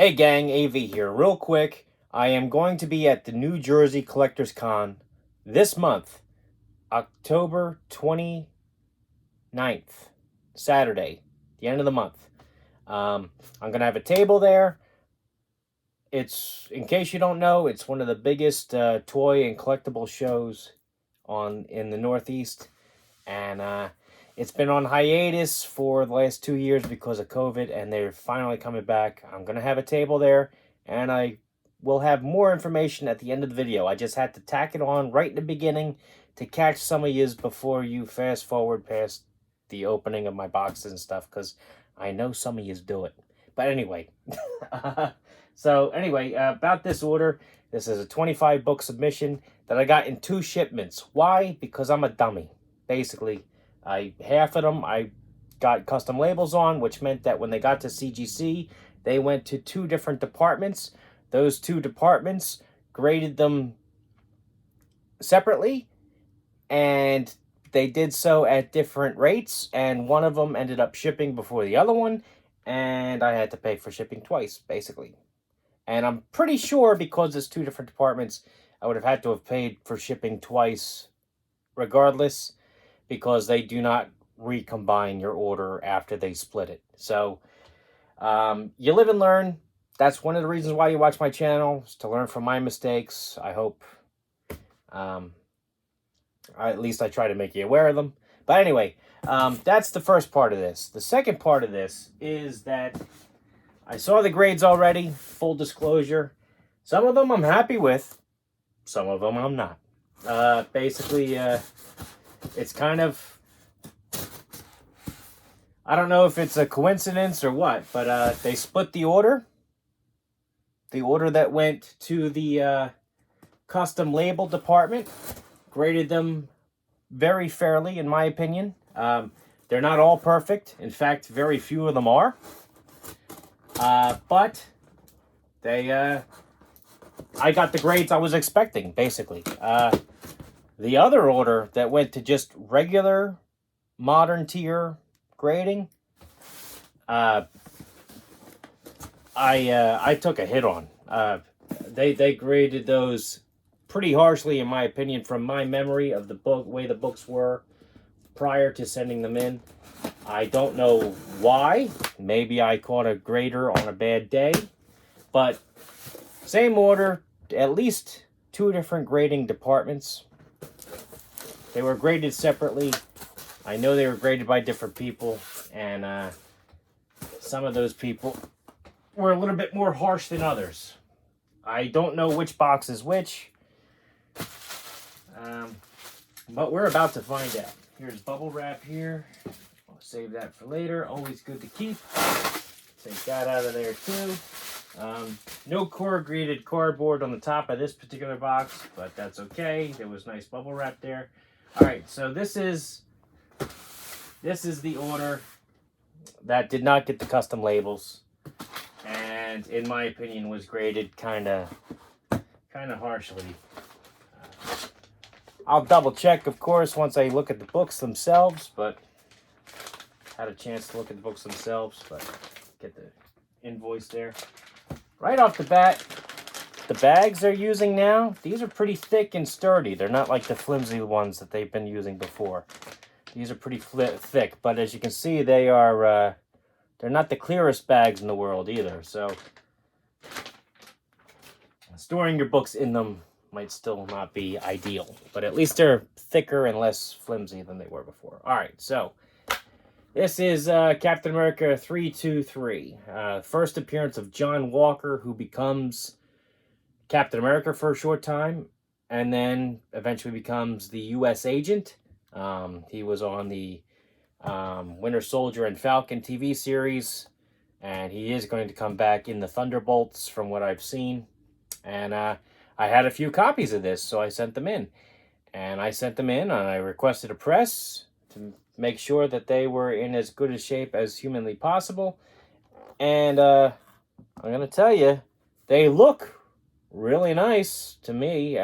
Hey gang, AV here. Real quick, I am going to be at the New Jersey Collectors Con this month, October 29th, Saturday, the end of the month. I'm going to have a table there. It's, in case you don't know, it's one of the biggest toy and collectible shows in the Northeast. And it's been on hiatus for the last 2 years because of COVID, and they're finally coming back. I'm going to have a table there, and I will have more information at the end of the video. I just had to tack it on right in the beginning to catch some of yous before you fast forward past the opening of my boxes and stuff, because I know some of yous do it. But anyway, about this order, this is a 25 book submission that I got in 2 shipments. Why? Because I'm a dummy. Basically, half of them I got custom labels on, which meant that when they got to CGC, they went to 2 different departments. Those 2 departments graded them separately, and they did so at different rates, and one of them ended up shipping before the other one, and I had to pay for shipping twice, basically. And I'm pretty sure because it's 2 different departments, I would have had to have paid for shipping twice regardless, because they do not recombine your order after they split it. So you live and learn. That's one of the reasons why you watch my channel, is to learn from my mistakes. I hope at least I try to make you aware of them. But anyway, that's the first part of this. The second part of this is that I saw the grades already, full disclosure. Some of them I'm happy with, some of them I'm not. Basically, it's kind of, I don't know if it's a coincidence or what, but they split the order. The order that went to the custom label department graded them very fairly, in my opinion. They're not all perfect. In fact, very few of them are. But I got the grades I was expecting, basically. The other order that went to just regular modern tier grading, I took a hit on. They graded those pretty harshly, in my opinion, from my memory of the way the books were prior to sending them in. I don't know why. Maybe I caught a grader on a bad day, but same order, at least 2 different grading departments. They were graded separately. I know they were graded by different people, and some of those people were a little bit more harsh than others. I don't know which box is which, but we're about to find out. Here's bubble wrap here. I'll save that for later. Always good to keep. Take that out of there too. No corrugated cardboard on the top of this particular box, but that's okay. There was nice bubble wrap there. All right, so this is the order that did not get the custom labels, and in my opinion was graded kind of harshly. I'll double check, of course, once I look at the books themselves, but had a chance to look at the books themselves, but get the invoice there. Right off the bat, the bags they're using now, these are pretty thick and sturdy. They're not like the flimsy ones that they've been using before. These are pretty thick, but as you can see, they are they're not the clearest bags in the world either. So storing your books in them might still not be ideal, but at least they're thicker and less flimsy than they were before. All right, so this is Captain America 323. First appearance of John Walker, who becomes Captain America for a short time, and then eventually becomes the U.S. agent. He was on the Winter Soldier and Falcon TV series, and he is going to come back in the Thunderbolts from what I've seen. And I had a few copies of this, so I sent them in. And I requested a press to make sure that they were in as good a shape as humanly possible. And I'm going to tell you, they look really nice to me.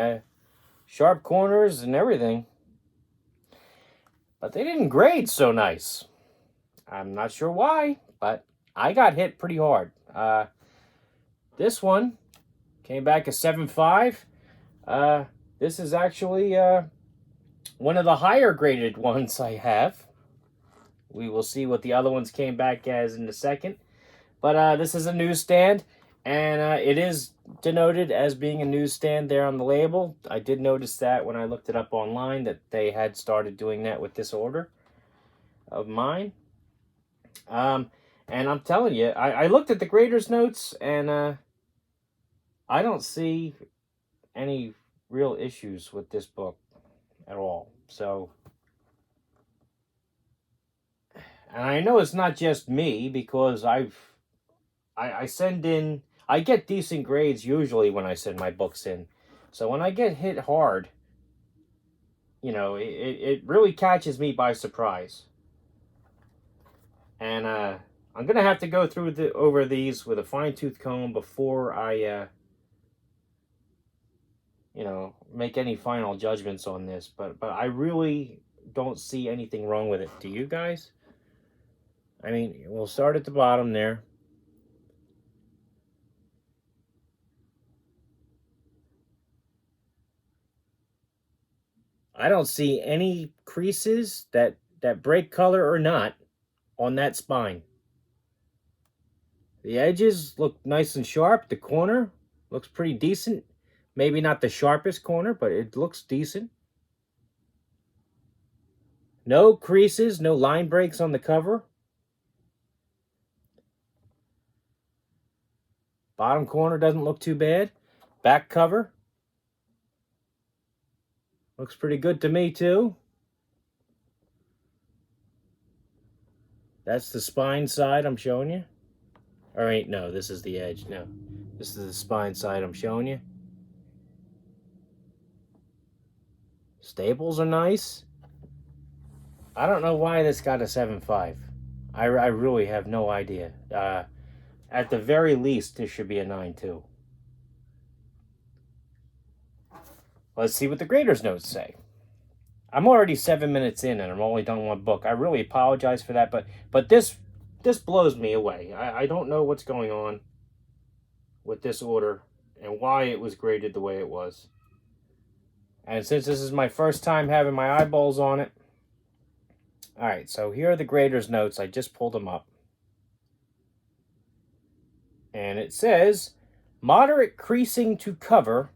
Sharp corners and everything. But they didn't grade so nice. I'm not sure why, but I got hit pretty hard. This one came back a 7.5. This is actually one of the higher graded ones I have. We will see what the other ones came back as in a second. But this is a newsstand, and it is denoted as being a newsstand there on the label. I did notice that when I looked it up online, that they had started doing that with this order of mine. And I'm telling you, I looked at the grader's notes, and I don't see any real issues with this book at all. So, and I know it's not just me, because I send in, I get decent grades usually when I send my books in. So when I get hit hard, you know, it really catches me by surprise. And I'm gonna have to go through over these with a fine-tooth comb before I you know, make any final judgments on this. But I really don't see anything wrong with it. Do you guys? I mean, we'll start at the bottom there. I don't see any creases that break color or not on that spine. The edges look nice and sharp. The corner looks pretty decent. Maybe not the sharpest corner, but it looks decent. No creases, no line breaks on the cover. Bottom corner doesn't look too bad. Back cover looks pretty good to me too. That's the spine side I'm showing you. Or wait, no, this is the edge. No, this is the spine side I'm showing you. Staples are nice. I don't know why this got a 7.5. I really have no idea. At the very least, this should be a 9 too. Let's see what the grader's notes say. I'm already 7 minutes in, and I'm only done one book. I really apologize for that, but this blows me away. I don't know what's going on with this order and why it was graded the way it was. And since this is my first time having my eyeballs on it, all right, so here are the grader's notes. I just pulled them up. And it says, moderate creasing to cover,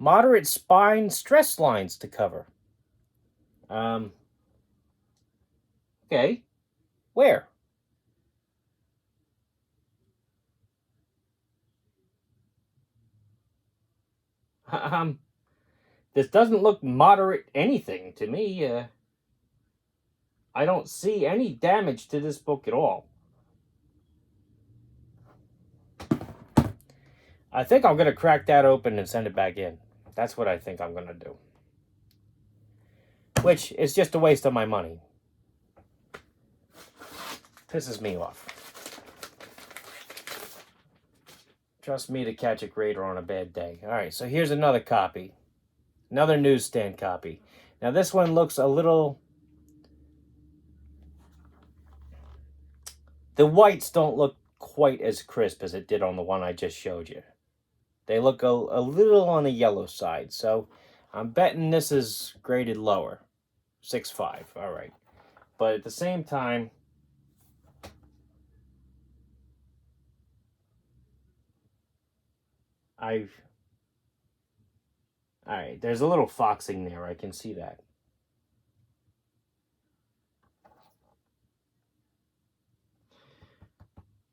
moderate spine stress lines to cover. Okay, where? This doesn't look moderate anything to me. I don't see any damage to this book at all. I think I'm going to crack that open and send it back in. That's what I think I'm going to do. Which is just a waste of my money. Pisses me off. Trust me to catch a grader on a bad day. All right, so here's another copy. Another newsstand copy. Now this one looks a little... The whites don't look quite as crisp as it did on the one I just showed you. They look a little on the yellow side, so I'm betting this is graded lower. 6.5, all right. But at the same time, all right, there's a little foxing there, I can see that.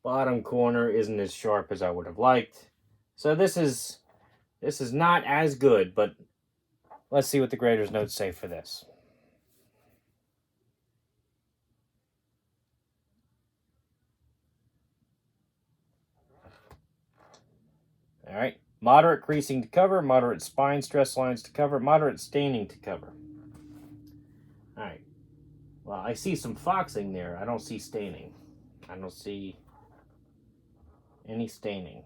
Bottom corner isn't as sharp as I would have liked. So this is not as good, but let's see what the grader's notes say for this. All right, moderate creasing to cover, moderate spine stress lines to cover, moderate staining to cover. All right, well, I see some foxing there. I don't see staining. I don't see any staining.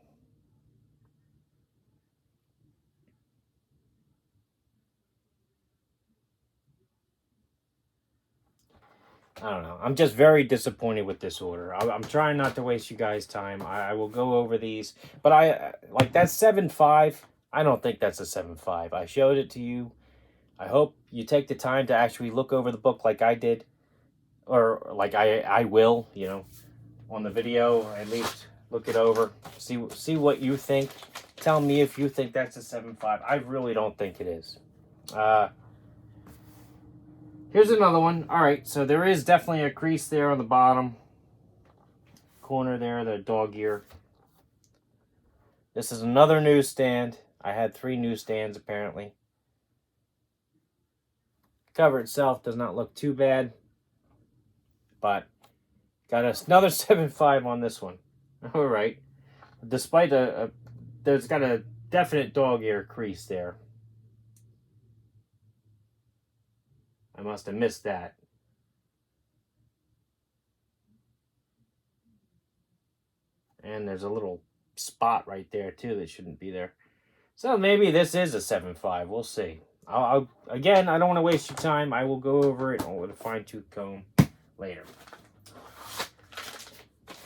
I don't know. I'm just very disappointed with this order. I'm trying not to waste you guys' time. I will go over these. But like that 7.5, I don't think that's a 7.5. I showed it to you. I hope you take the time to actually look over the book like I did. Or like I will, you know, on the video. At least look it over. See what you think. Tell me if you think that's a 7.5. I really don't think it is. Here's another one. All right, so there is definitely a crease there on the bottom corner there, the dog ear. This is another newsstand. I had 3 newsstands apparently. Cover itself does not look too bad, but got another 7.5 on this one. All right, despite there's got a definite dog ear crease there. I must have missed that. And there's a little spot right there too that shouldn't be there. So maybe this is a 7.5. We'll see. Again, I don't want to waste your time. I will go over it with a fine-tooth comb later.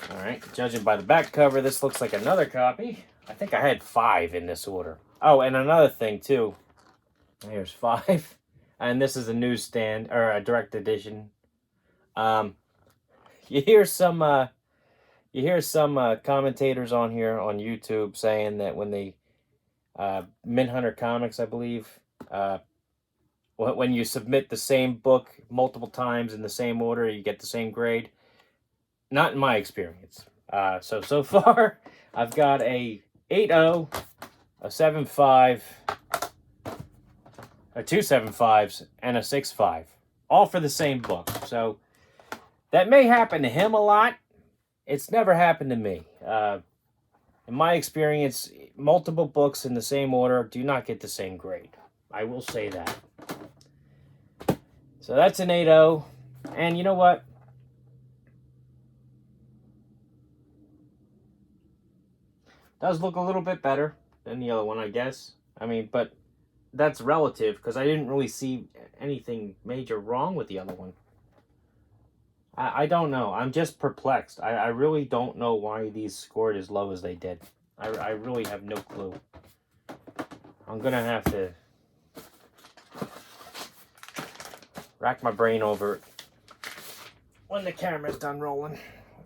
All right, judging by the back cover, this looks like another copy. I think I had 5 in this order. Oh, and another thing too. Here's 5, and this is a newsstand or a direct edition. You hear some commentators on here on YouTube saying that when they Mint Hunter Comics, I believe, when you submit the same book multiple times in the same order, you get the same grade. Not in my experience. So far, I've got a 8.0, a 7.5, a 2 7.5s, and a 6.5, all for the same book. So that may happen to him a lot. It's never happened to me. In my experience, multiple books in the same order do not get the same grade. I will say that. So that's an 8.0. And you know what? Does look a little bit better than the other one, I guess. I mean, but that's relative because I didn't really see anything major wrong with the other one. I don't know. I'm just perplexed. I really don't know why these scored as low as they did. I really have no clue. I'm going to have to rack my brain over it when the camera's done rolling.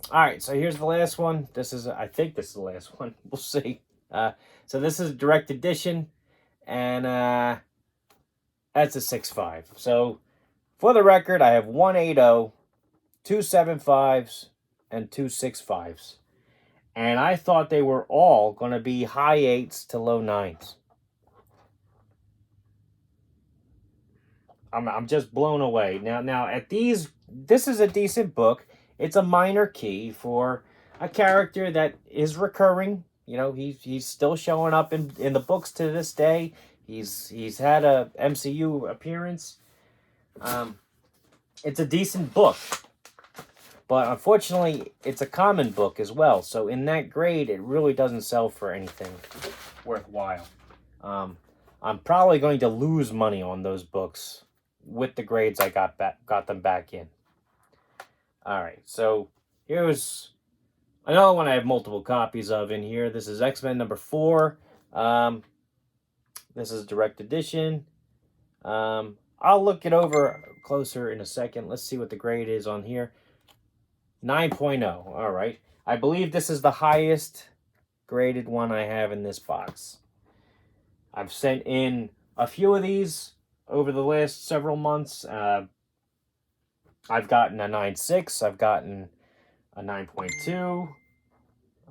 All right, so here's the last one. I think this is the last one. We'll see. So this is a direct edition, and that's a 6.5. So for the record, I have 1 8.0, 2 7.5s, and 2 6.5s. And I thought they were all going to be high 8s to low 9s. I'm just blown away. Now at these, this is a decent book. It's a minor key for a character that is recurring. You know, he's still showing up in the books to this day. He's had a MCU appearance. It's a decent book. But unfortunately, it's a common book as well. So in that grade, it really doesn't sell for anything worthwhile. I'm probably going to lose money on those books with the grades I got them back in. All right, so here's another one I have multiple copies of in here. This is X-Men number 4. This is direct edition. I'll look it over closer in a second. Let's see what the grade is on here. 9.0. All right. I believe this is the highest graded one I have in this box. I've sent in a few of these over the last several months. I've gotten a 9.6. I've gotten a 9.2.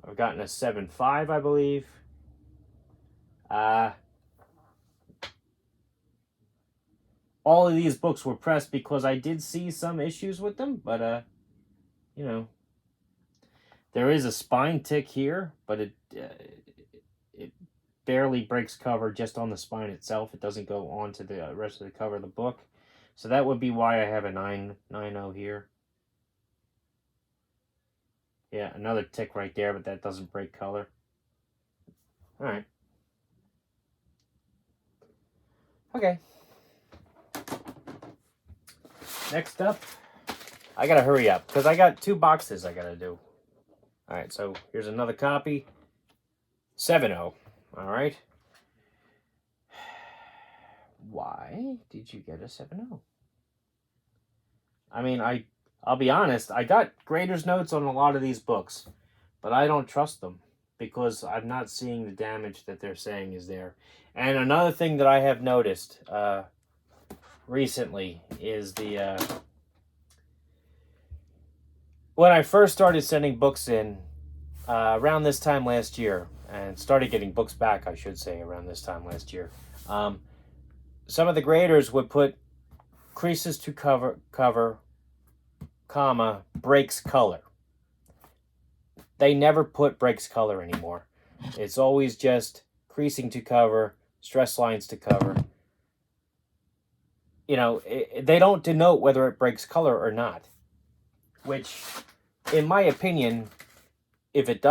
I've gotten a 7.5, I believe. All of these books were pressed because I did see some issues with them, but you know, there is a spine tick here, but it barely breaks cover just on the spine itself. It doesn't go on to the rest of the cover of the book. So that would be why I have a 9.0 here. Yeah, another tick right there, but that doesn't break color. All right. Okay. Next up, I gotta hurry up because I got 2 boxes I gotta do. All right, so here's another copy. 7-0. All right. Why did you get a 7-0? I mean, I'll be honest. I got grader's notes on a lot of these books, but I don't trust them because I'm not seeing the damage that they're saying is there. And another thing that I have noticed recently is the when I first started sending books in around this time last year, and started getting books back, I should say, around this time last year. Some of the graders would put creases to cover, comma, breaks color. They never put breaks color anymore. It's always just creasing to cover, stress lines to cover. You know, they don't denote whether it breaks color or not. Which, in my opinion, if it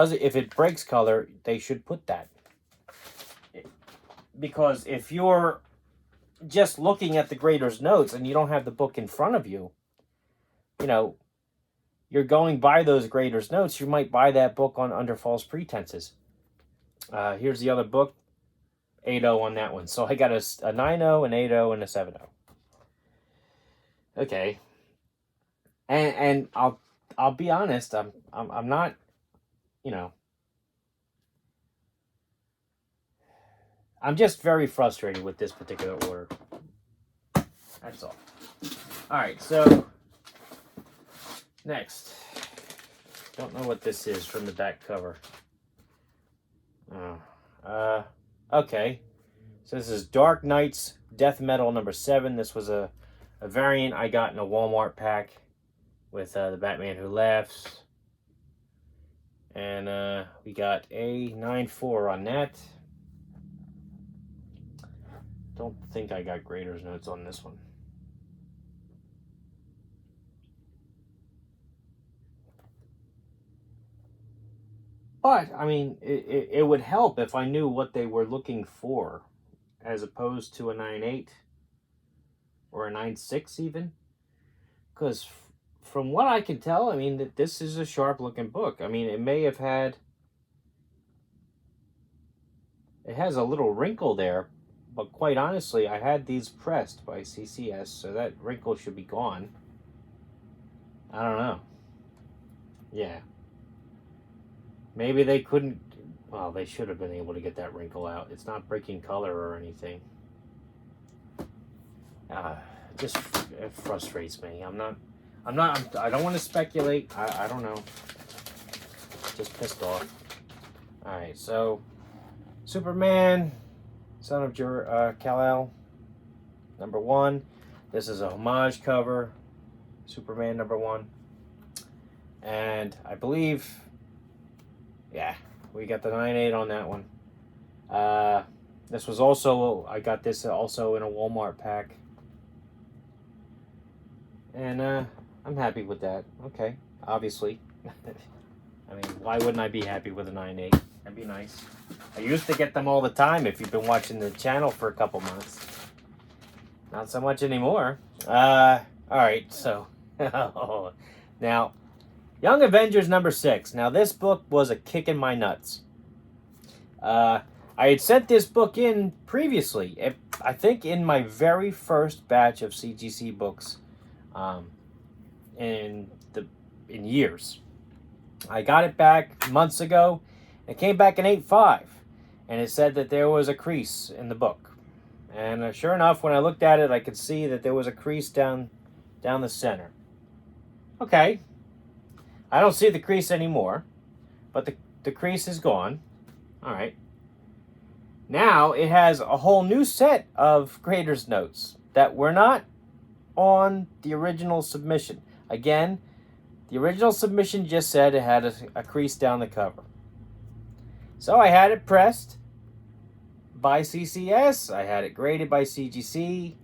breaks color, they should put that. Because if you're just looking at the grader's notes and you don't have the book in front of you, you know, you're going by those grader's notes, you might buy that book under false pretenses. Here's the other book, 8-0 on that one. So I got a 9-0, an 8-0, and a 7-0. Okay. And I'll be honest, I'm not, you know, I'm just very frustrated with this particular order. That's all. All right, so next. Don't know what this is from the back cover. Okay. So this is Dark Knights Death Metal number 7. This was a variant I got in a Walmart pack with the Batman Who Laughs. And we got a 9-4 on that. Don't think I got grader's notes on this one. But, I mean, it would help if I knew what they were looking for, as opposed to a 9-8 or a 9-6 even. Because from what I can tell, I mean, this is a sharp-looking book. I mean, it may have had... It has a little wrinkle there, but quite honestly, I had these pressed by CCS, so that wrinkle should be gone. I don't know. Yeah. Maybe they couldn't... Well, they should have been able to get that wrinkle out. It's not breaking color or anything. It frustrates me. I don't want to speculate. I don't know. Just pissed off. Alright, so... Superman, Son of Kal-El, number 1. This is a homage cover. Superman number 1. And I believe... Yeah, we got the 9-8 on that one. This was also... I got this also in a Walmart pack. And I'm happy with that. Okay, obviously. I mean, why wouldn't I be happy with a 9-8? That'd be nice. I used to get them all the time if you've been watching the channel for a couple months. Not so much anymore. Alright, so... Now, Young Avengers number 6. Now, this book was a kick in my nuts. I had sent this book in previously. I think in my very first batch of CGC books in years. I got it back months ago. It came back in 8.5, and it said that there was a crease in the book. And sure enough, when I looked at it, I could see that there was a crease down the center. Okay. I don't see the crease anymore, but the crease is gone. All right. Now it has a whole new set of grader's notes that were not on the original submission. Again, the original submission just said it had a crease down the cover. So I had it pressed by CCS. I had it graded by CGC.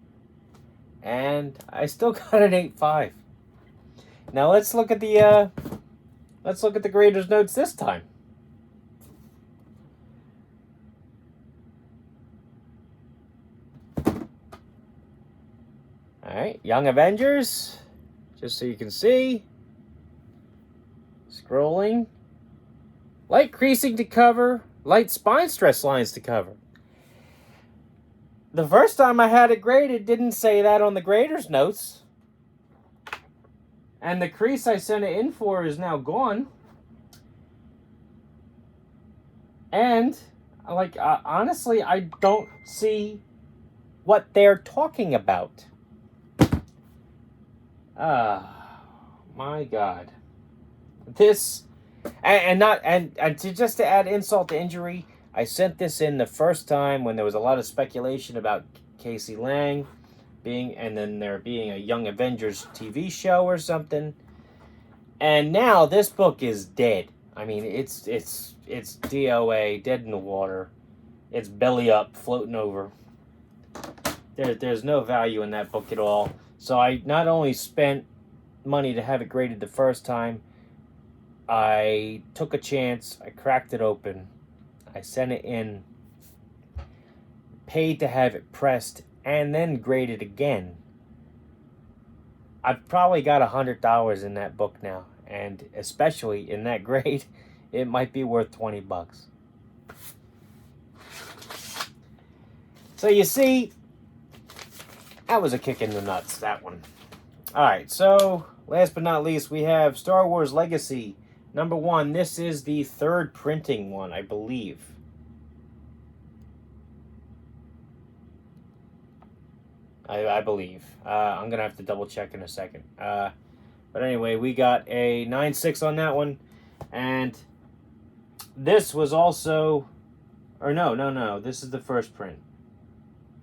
And I still got an 8.5. Now let's look at the grader's notes this time. All right, Young Avengers, just so you can see. Scrolling. Light creasing to cover. Light spine stress lines to cover. The first time I had it graded, didn't say that on the grader's notes. And the crease I sent it in for is now gone. And, like, honestly, I don't see what they're talking about. My God. This, and to add insult to injury, I sent this in the first time when there was a lot of speculation about Casey Lang and then there being a Young Avengers TV show or something. And now this book is dead. I mean, it's DOA, dead in the water. It's belly up, floating over. There's no value in that book at all. So I not only spent money to have it graded the first time, I took a chance, I cracked it open, I sent it in, paid to have it pressed, and then graded again. I've probably got $100 in that book now, and especially in that grade, it might be worth $20. So you see, that was a kick in the nuts, that one. Alright, so last but not least, we have Star Wars Legacy #1. This is the third printing one, I believe. I believe. I'm going to have to double check in a second. But anyway, we got a 9.6 on that one. And this was also... Or no. This is the first print.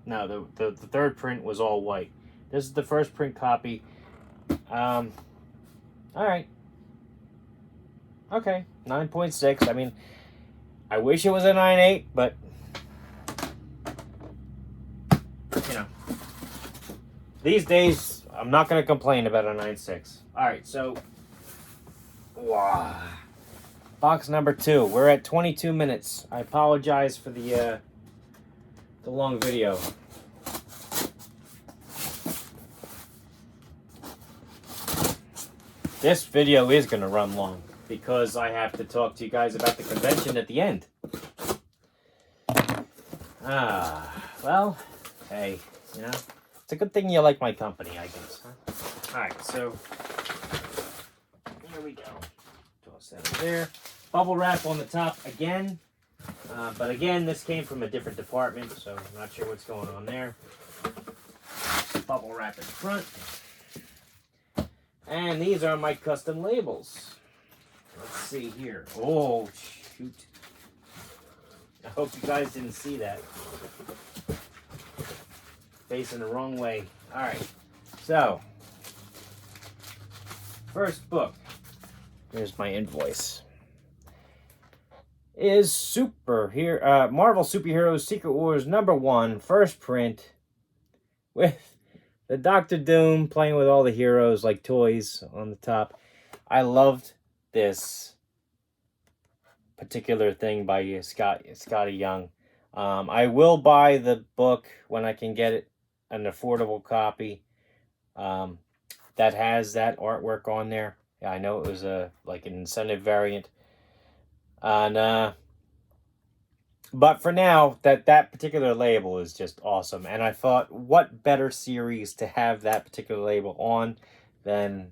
No, the third print was all white. This is the first print copy. Alright. Okay, 9.6. I mean, I wish it was a 9.8, but... You know. These days, I'm not going to complain about a 9.6. Alright, so... Wow. Box number 2. We're at 22 minutes. I apologize for the long video. This video is going to run long because I have to talk to you guys about the convention at the end. Well, hey, you know, it's a good thing you like my company, I guess. Huh? Alright, so here we go. Toss that in there. Bubble wrap on the top again. But again, this came from a different department, so I'm not sure what's going on there. Bubble wrap in front. And these are my custom labels. Let's see here. Oh, shoot. I hope you guys didn't see that. Facing the wrong way. Alright. So, first book. Here's my invoice. Is Marvel Superheroes Secret Wars #1, first print, with the Doctor Doom playing with all the heroes like toys on the top. I loved this particular thing by Scotty Young. I will buy the book when I can get it, an affordable copy that has that artwork on there. Yeah, I know it was like an incentive variant. And but for now, that particular label is just awesome. And I thought, what better series to have that particular label on than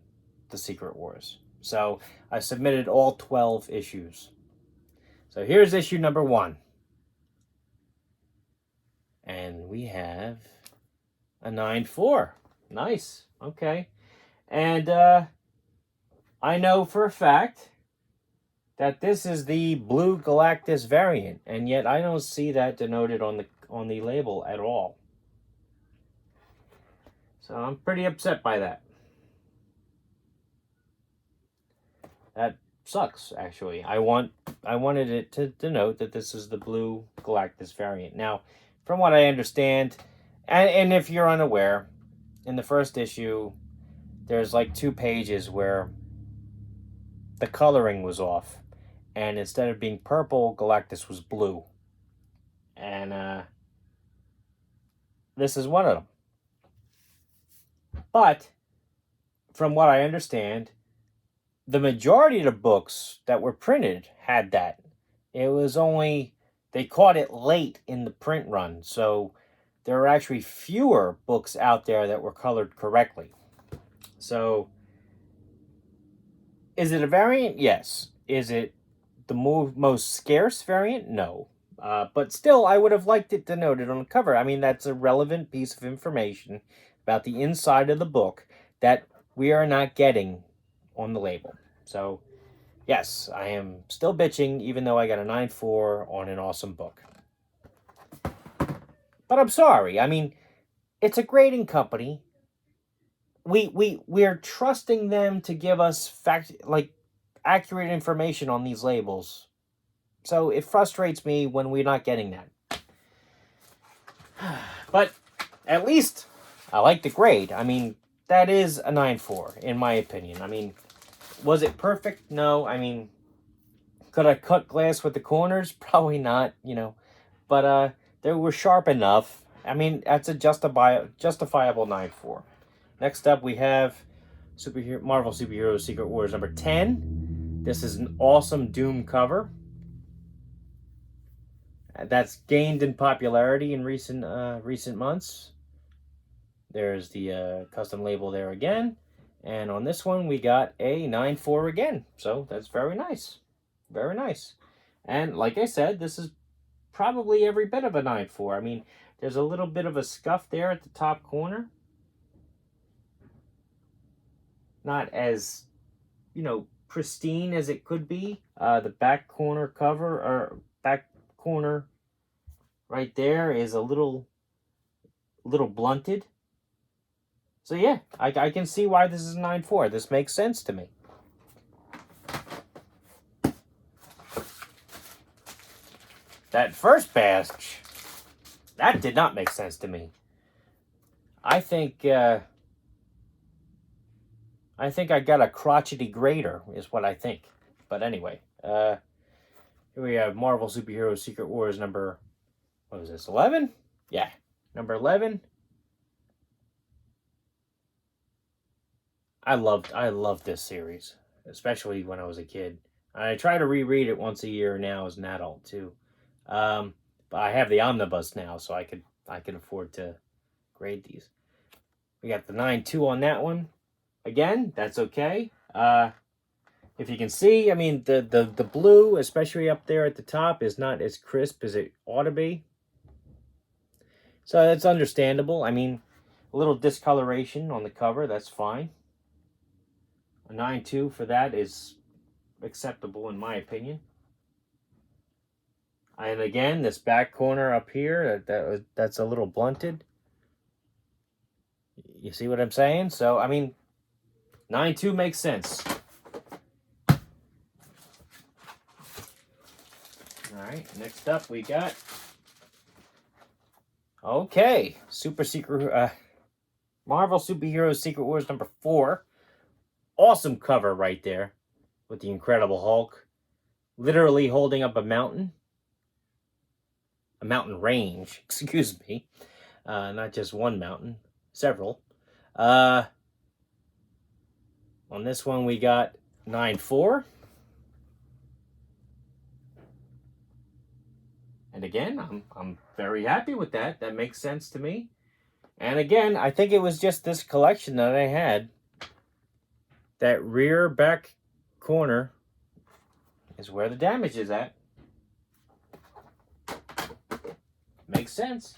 the Secret Wars? So I submitted all 12 issues. So here's issue #1. And we have a 9.4. Nice. Okay. And I know for a fact that this is the Blue Galactus variant, and yet I don't see that denoted on the label at all. So I'm pretty upset by that. That sucks, actually. I wanted it to denote that this is the Blue Galactus variant. Now, from what I understand, and if you're unaware, in the first issue, there's like 2 pages where the coloring was off. And instead of being purple, Galactus was blue. And this is one of them. But from what I understand, the majority of the books that were printed had that. It was only they caught it late in the print run, so there are actually fewer books out there that were colored correctly. So, is it a variant? Yes. Is it the most scarce variant? No. But still, I would have liked it denoted on the cover. I mean, that's a relevant piece of information about the inside of the book that we are not getting on the label. So, yes, I am still bitching, even though I got a 9.4 on an awesome book. But I'm sorry. I mean, it's a grading company. We're trusting them to give us accurate information on these labels. So it frustrates me when we're not getting that. But at least I like the grade. I mean, that is a 9.4 in my opinion. I mean, was it perfect? No. I mean, could I cut glass with the corners? Probably not, But they were sharp enough. I mean, that's a justifiable 9.4. Next up, we have Marvel Superhero Secret Wars number 10. This is an awesome Doom cover. That's gained in popularity in recent months. There's the custom label there again. And on this one, we got a 9.4 again. So that's very nice. Very nice. And like I said, this is probably every bit of a 9.4. I mean, there's a little bit of a scuff there at the top corner. Not as, pristine as it could be. The back corner cover, or back corner right there, is a little blunted. So yeah, I can see why this is a 9.4. This makes sense to me. That first batch, that did not make sense to me. I think I got a crotchety grader, is what I think. But anyway, here we have Marvel Superhero Secret Wars number, what was this, 11? Yeah, number 11. I loved this series, especially when I was a kid. I try to reread it once a year now as an adult too. But I have the omnibus now, so I could afford to grade these. We got the 9.2 on that one. Again, that's okay. If you can see, I mean, the blue, especially up there at the top, is not as crisp as it ought to be. So that's understandable. I mean, a little discoloration on the cover, that's fine. A 9.2 for that is acceptable in my opinion. And again, this back corner up here, that's a little blunted. You see what I'm saying? So, I mean, 9.2 makes sense. Alright, next up we got... Okay, Marvel Superhero Secret Wars number 4. Awesome cover right there with the Incredible Hulk literally holding up a mountain range, excuse me, not just one mountain, several. On this one we got 9.4, and again, I'm very happy with that. That makes sense to me. And again, I think it was just this collection that I had. That rear back corner is where the damage is at. Makes sense.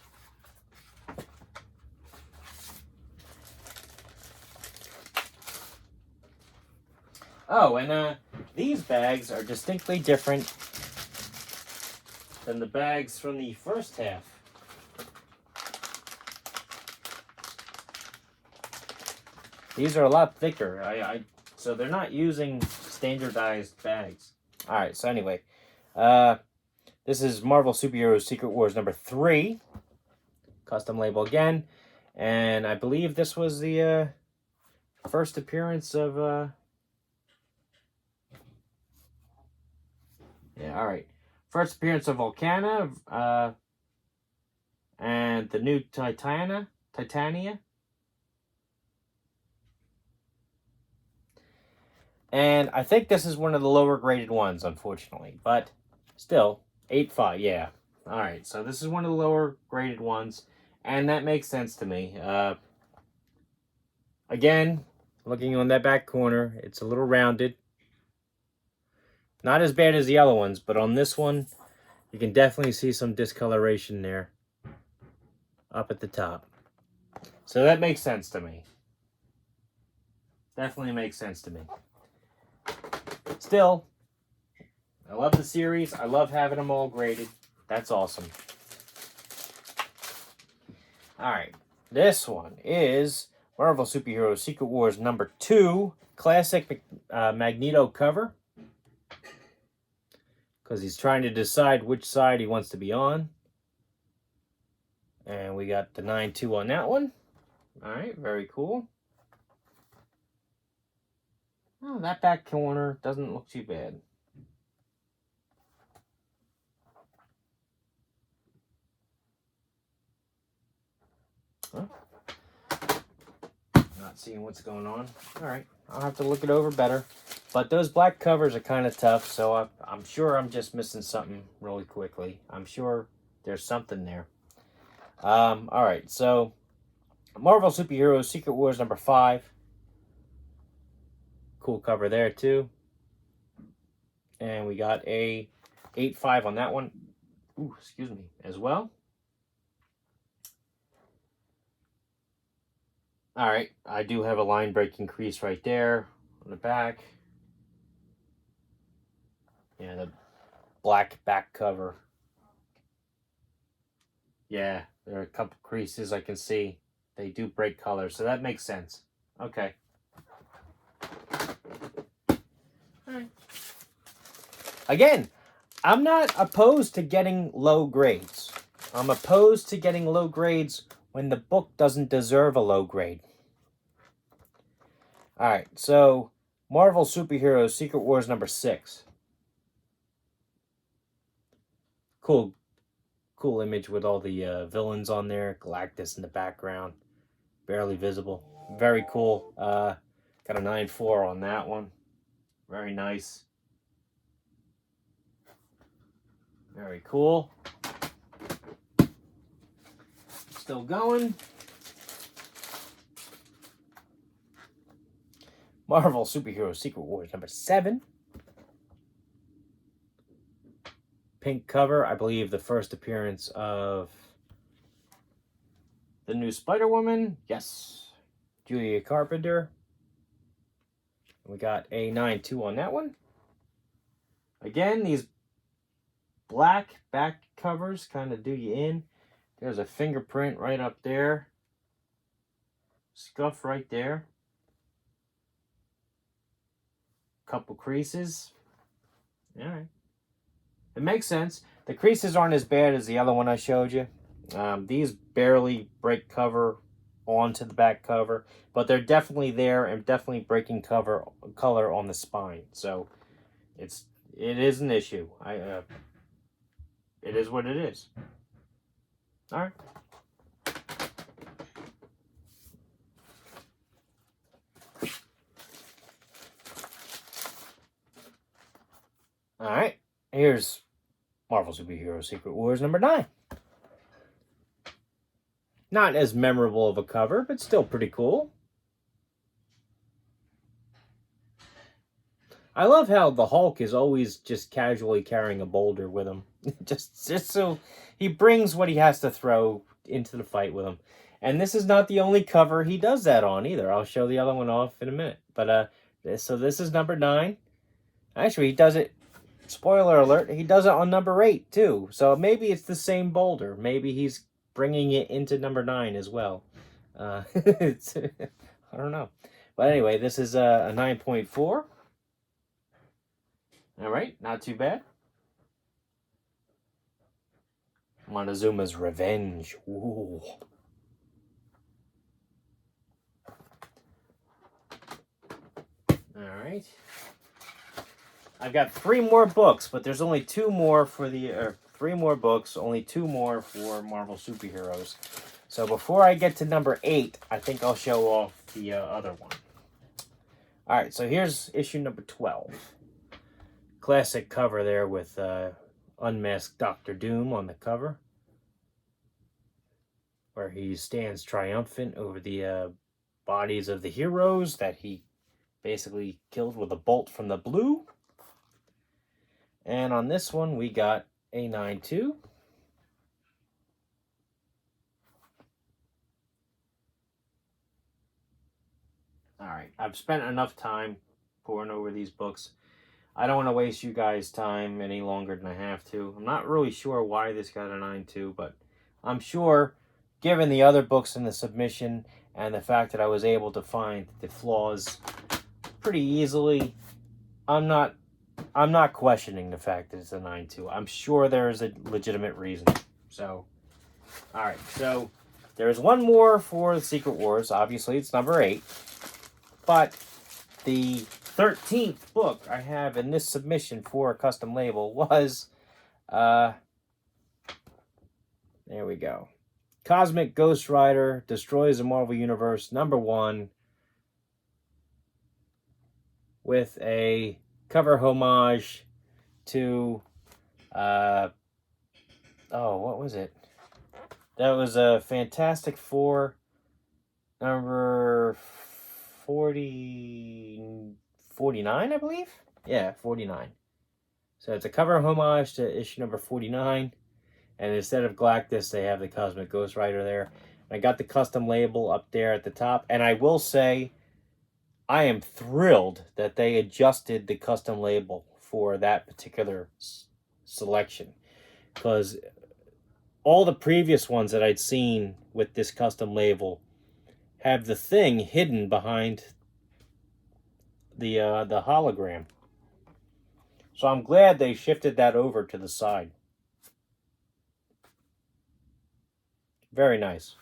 Oh, and these bags are distinctly different than the bags from the first half. These are a lot thicker. So they're not using standardized bags. All right. So anyway, this is Marvel Superhero Secret Wars number 3, custom label again, and I believe this was the first appearance of. Yeah. All right. First appearance of Volcana, and the new Titania. And I think this is one of the lower graded ones, unfortunately. But still, 8.5, yeah. Alright, so this is one of the lower graded ones. And that makes sense to me. Again, looking on that back corner, it's a little rounded. Not as bad as the yellow ones, but on this one, you can definitely see some discoloration there. Up at the top. So that makes sense to me. Definitely makes sense to me. Still, I love the series. I love having them all graded. That's awesome. Alright, this one is Marvel Superhero Secret Wars number 2, classic Magneto cover. Because he's trying to decide which side he wants to be on. And we got the 9-2 on that one. Alright, very cool. Oh, that back corner doesn't look too bad. Huh? Not seeing what's going on. Alright, I'll have to look it over better. But those black covers are kind of tough, so I'm sure I'm just missing something really quickly. I'm sure there's something there. Alright, so Marvel Superheroes Secret Wars number 5. Cool cover there too. And we got a 8.5 on that one. Ooh, excuse me, as well. Alright, I do have a line breaking crease right there on the back. Yeah, the black back cover. Yeah, there are a couple creases I can see. They do break color, so that makes sense. Okay. Alright. Again, I'm not opposed to getting low grades. I'm opposed to getting low grades when the book doesn't deserve a low grade. Alright, so Marvel Superheroes Secret Wars number 6. Cool image with all the villains on there. Galactus in the background. Barely visible. Very cool. Got a 9.4 on that one. Very nice. Very cool. Still going. Marvel Superhero Secret Wars number 7. Pink cover, I believe the first appearance of the new Spider-Woman. Yes. Julia Carpenter. We got a 9.2 on that one. Again, these black back covers kind of do you in. There's a fingerprint right up there. Scuff right there. Couple creases. Alright. It makes sense. The creases aren't as bad as the other one I showed you. These barely break cover onto the back cover, but they're definitely there and definitely breaking color on the spine. So it is an issue. It is what it is. All right. All right. Here's Marvel Superhero Secret Wars number 9. Not as memorable of a cover, but still pretty cool. I love how the Hulk is always just casually carrying a boulder with him. just so he brings what he has to throw into the fight with him. And this is not the only cover he does that on either. I'll show the other one off in a minute. But so this is number 9. Actually, he does it, spoiler alert, he does it on number 8 too. So maybe it's the same boulder. Maybe he's bringing it into number 9 as well. I don't know. But anyway, this is a 9.4. All right, not too bad. Montezuma's Revenge. Ooh. All right. I've got 3 more books, but there's only 2 more for the 3 more books, only 2 more for Marvel Superheroes. So before I get to number 8, I think I'll show off the other one. All right, so here's issue number 12. Classic cover there with unmasked Dr. Doom on the cover, where he stands triumphant over the bodies of the heroes that he basically killed with a bolt from the blue. And on this one, we got a 9-2. All right, I've spent enough time pouring over these books. I don't want to waste you guys' time any longer than I have to. I'm not really sure why this got a 9-2, but I'm sure, given the other books in the submission and the fact that I was able to find the flaws pretty easily, I'm not questioning the fact that it's a 9-2. I'm sure there is a legitimate reason. So, all right. So, there's one more for the Secret Wars. Obviously, it's number 8. But the 13th book I have in this submission for a custom label was, there we go. Cosmic Ghost Rider Destroys the Marvel Universe, number 1, with a cover homage to, what was it? That was a Fantastic Four, number 49, I believe? Yeah, 49. So it's a cover homage to issue number 49. And instead of Galactus, they have the Cosmic Ghost Rider there. I got the custom label up there at the top. And I will say, I am thrilled that they adjusted the custom label for that particular selection. Because all the previous ones that I'd seen with this custom label have the Thing hidden behind the hologram. So I'm glad they shifted that over to the side. Very nice.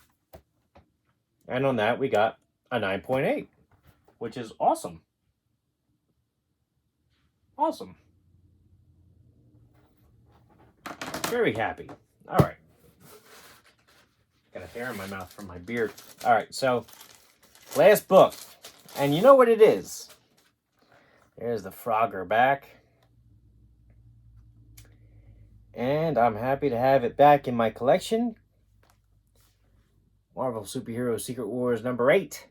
And on that, we got a 9.8, which is awesome. Awesome. Very happy. All right. Got a hair in my mouth from my beard. All right, so last book. And you know what it is. There's the Frogger back. And I'm happy to have it back in my collection. Marvel Superhero Secret Wars number 8.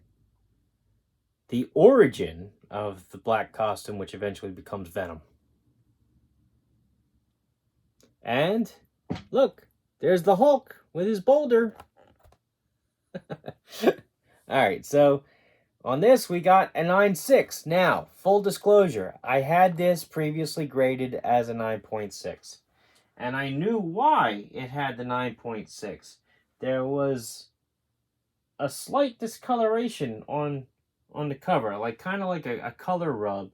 The origin of the black costume, which eventually becomes Venom. And look, there's the Hulk with his boulder. Alright, so on this we got a 9.6. Now, full disclosure, I had this previously graded as a 9.6. And I knew why it had the 9.6. There was a slight discoloration on the cover, like kind of like a color rub.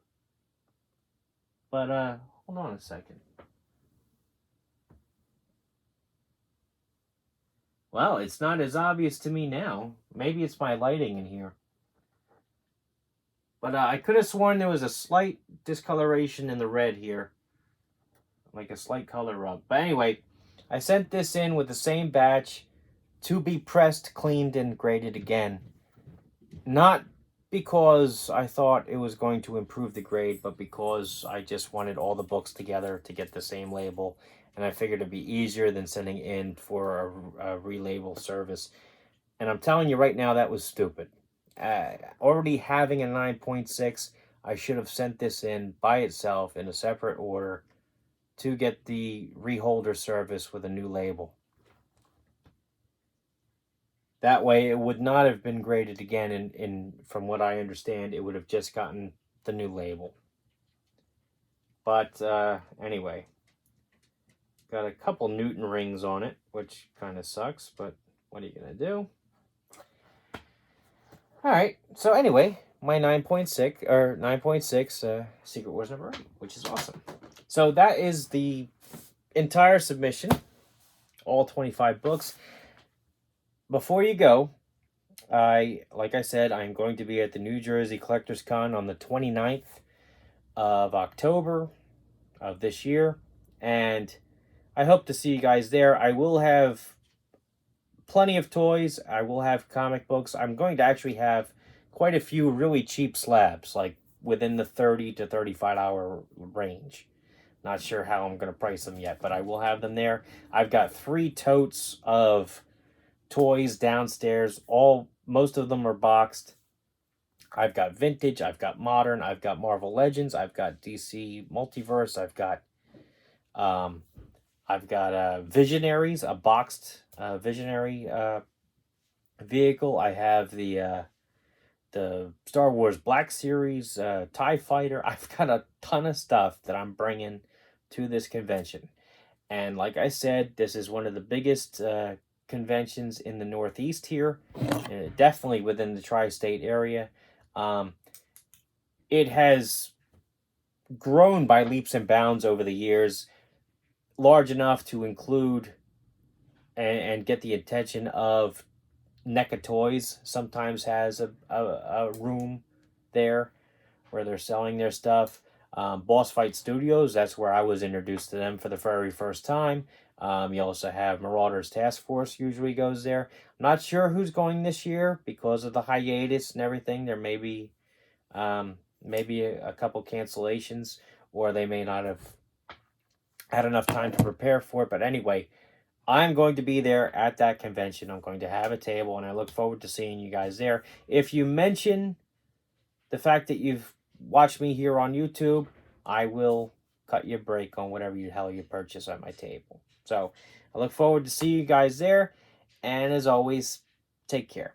But hold on a second. Well, it's not as obvious to me now. Maybe it's my lighting in here. But I could have sworn there was a slight discoloration in the red here. Like a slight color rub. But anyway, I sent this in with the same batch to be pressed, cleaned, and graded again. Not because I thought it was going to improve the grade, but because I just wanted all the books together to get the same label. And I figured it'd be easier than sending in for a relabel service. And I'm telling you right now, that was stupid. Already having a 9.6, I should have sent this in by itself in a separate order to get the reholder service with a new label. That way, it would not have been graded again, and from what I understand, it would have just gotten the new label. But anyway, got a couple Newton rings on it, which kind of sucks, but what are you going to do? Alright, so anyway, my 9.6 Secret Wars number 8, which is awesome. So that is the entire submission, all 25 books. Before you go, like I said, I'm going to be at the New Jersey Collectors Con on the 29th of October of this year, and I hope to see you guys there. I will have plenty of toys. I will have comic books. I'm going to actually have quite a few really cheap slabs, like within the $30 to $35 range. Not sure how I'm going to price them yet, but I will have them there. I've got 3 totes of toys downstairs. Most of them are boxed. I've got vintage, I've got modern, I've got Marvel Legends, I've got DC Multiverse, I've got Visionaries, a boxed Visionary vehicle. I have the Star Wars Black Series, TIE Fighter. I've got a ton of stuff that I'm bringing to this convention. And like I said, this is one of the biggest conventions in the Northeast here, definitely within the tri-state area. It has grown by leaps and bounds over the years, large enough to include and get the attention of NECA Toys. Sometimes has a room there where they're selling their stuff. Boss Fight Studios, that's where I was introduced to them for the very first time. You also have Marauders Task Force usually goes there. I'm not sure who's going this year because of the hiatus and everything. There may be maybe a couple cancellations, or they may not have had enough time to prepare for it. But anyway, I'm going to be there at that convention. I'm going to have a table, and I look forward to seeing you guys there. If you mention the fact that you've watched me here on YouTube, I will cut you a break on whatever the hell you purchase at my table. So I look forward to see you guys there. And as always, take care.